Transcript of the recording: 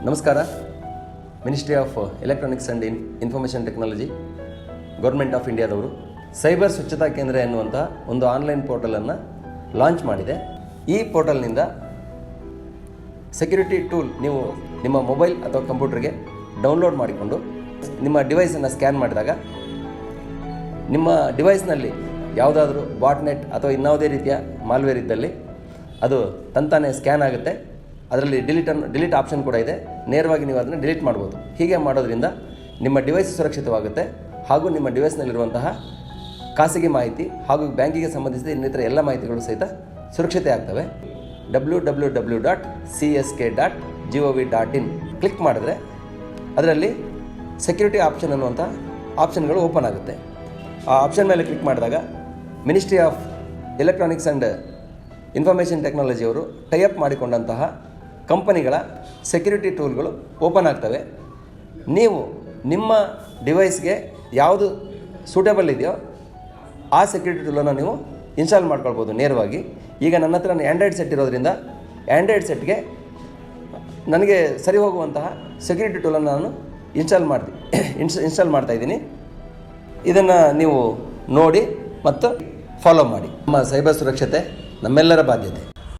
ನಮಸ್ಕಾರ. Ministry of electronics and information technology, government of ಇಂಡಿಯಾದವರು cyber ಸ್ವಚ್ಛತಾ ಕೇಂದ್ರ ಎನ್ನುವಂಥ ಒಂದು ಆನ್ಲೈನ್ ಪೋರ್ಟಲನ್ನು ಲಾಂಚ್ ಮಾಡಿದೆ. ಈ ಪೋರ್ಟಲ್ನಿಂದ ಸೆಕ್ಯೂರಿಟಿ ಟೂಲ್ ನೀವು ನಿಮ್ಮ ಮೊಬೈಲ್ ಅಥವಾ ಕಂಪ್ಯೂಟರ್ಗೆ ಡೌನ್ಲೋಡ್ ಮಾಡಿಕೊಂಡು ನಿಮ್ಮ ಡಿವೈಸನ್ನು ಸ್ಕ್ಯಾನ್ ಮಾಡಿದಾಗ ನಿಮ್ಮ ಡಿವೈಸ್ನಲ್ಲಿ ಯಾವುದಾದ್ರೂ ಬಾಟ್ನೆಟ್ ಅಥವಾ ಇನ್ಯಾವುದೇ ರೀತಿಯ ಮಾಲ್ವೇರ್ ಇದ್ದಲ್ಲಿ ಅದು ತಂತಾನೇ ಸ್ಕ್ಯಾನ್ ಆಗುತ್ತೆ. ಅದರಲ್ಲಿ ಡಿಲೀಟ್ ಆಪ್ಷನ್ ಕೂಡ ಇದೆ. ನೇರವಾಗಿ ನೀವು ಅದನ್ನು ಡಿಲೀಟ್ ಮಾಡ್ಬೋದು. ಹೀಗೆ ಮಾಡೋದ್ರಿಂದ ನಿಮ್ಮ ಡಿವೈಸ್ ಸುರಕ್ಷಿತವಾಗುತ್ತೆ ಹಾಗೂ ನಿಮ್ಮ ಡಿವೈಸ್ನಲ್ಲಿರುವಂತಹ ಖಾಸಗಿ ಮಾಹಿತಿ ಹಾಗೂ ಬ್ಯಾಂಕಿಗೆ ಸಂಬಂಧಿಸಿದ ಇನ್ನಿತರ ಎಲ್ಲ ಮಾಹಿತಿಗಳು ಸಹಿತ ಸುರಕ್ಷತೆ ಆಗ್ತವೆ. www.csk.gov.in ಕ್ಲಿಕ್ ಮಾಡಿದ್ರೆ ಅದರಲ್ಲಿ ಸೆಕ್ಯೂರಿಟಿ ಆಪ್ಷನ್ ಅನ್ನುವಂಥ ಆಪ್ಷನ್ಗಳು ಓಪನ್ ಆಗುತ್ತೆ. ಆ ಆಪ್ಷನ್ ಮೇಲೆ ಕ್ಲಿಕ್ ಮಾಡಿದಾಗ ministry of electronics and information ಟೆಕ್ನಾಲಜಿಯವರು ಟೈಅಪ್ ಮಾಡಿಕೊಂಡಂತಹ ಕಂಪನಿಗಳ ಸೆಕ್ಯೂರಿಟಿ ಟೂಲ್ಗಳು ಓಪನ್ ಆಗ್ತವೆ. ನೀವು ನಿಮ್ಮ ಡಿವೈಸ್ಗೆ ಯಾವುದು ಸೂಟೇಬಲ್ ಇದೆಯೋ ಆ ಸೆಕ್ಯೂರಿಟಿ ಟೂಲನ್ನು ನೀವು ಇನ್ಸ್ಟಾಲ್ ಮಾಡ್ಕೊಳ್ಬೋದು ನೇರವಾಗಿ. ಈಗ ನನ್ನ ಹತ್ರ ಆ್ಯಂಡ್ರಾಯ್ಡ್ ಸೆಟ್ ಇರೋದ್ರಿಂದ ಆ್ಯಂಡ್ರಾಯ್ಡ್ ಸೆಟ್ಗೆ ನನಗೆ ಸರಿ ಹೋಗುವಂತಹ ಸೆಕ್ಯೂರಿಟಿ ಟೂಲನ್ನು ನಾನು ಇನ್ಸ್ಟಾಲ್ ಮಾಡ್ತಾಯಿದ್ದೀನಿ. ಇದನ್ನು ನೀವು ನೋಡಿ ಮತ್ತು ಫಾಲೋ ಮಾಡಿ. ನಮ್ಮ ಸೈಬರ್ ಸುರಕ್ಷತೆ ನಮ್ಮೆಲ್ಲರ ಬಾಧ್ಯತೆ.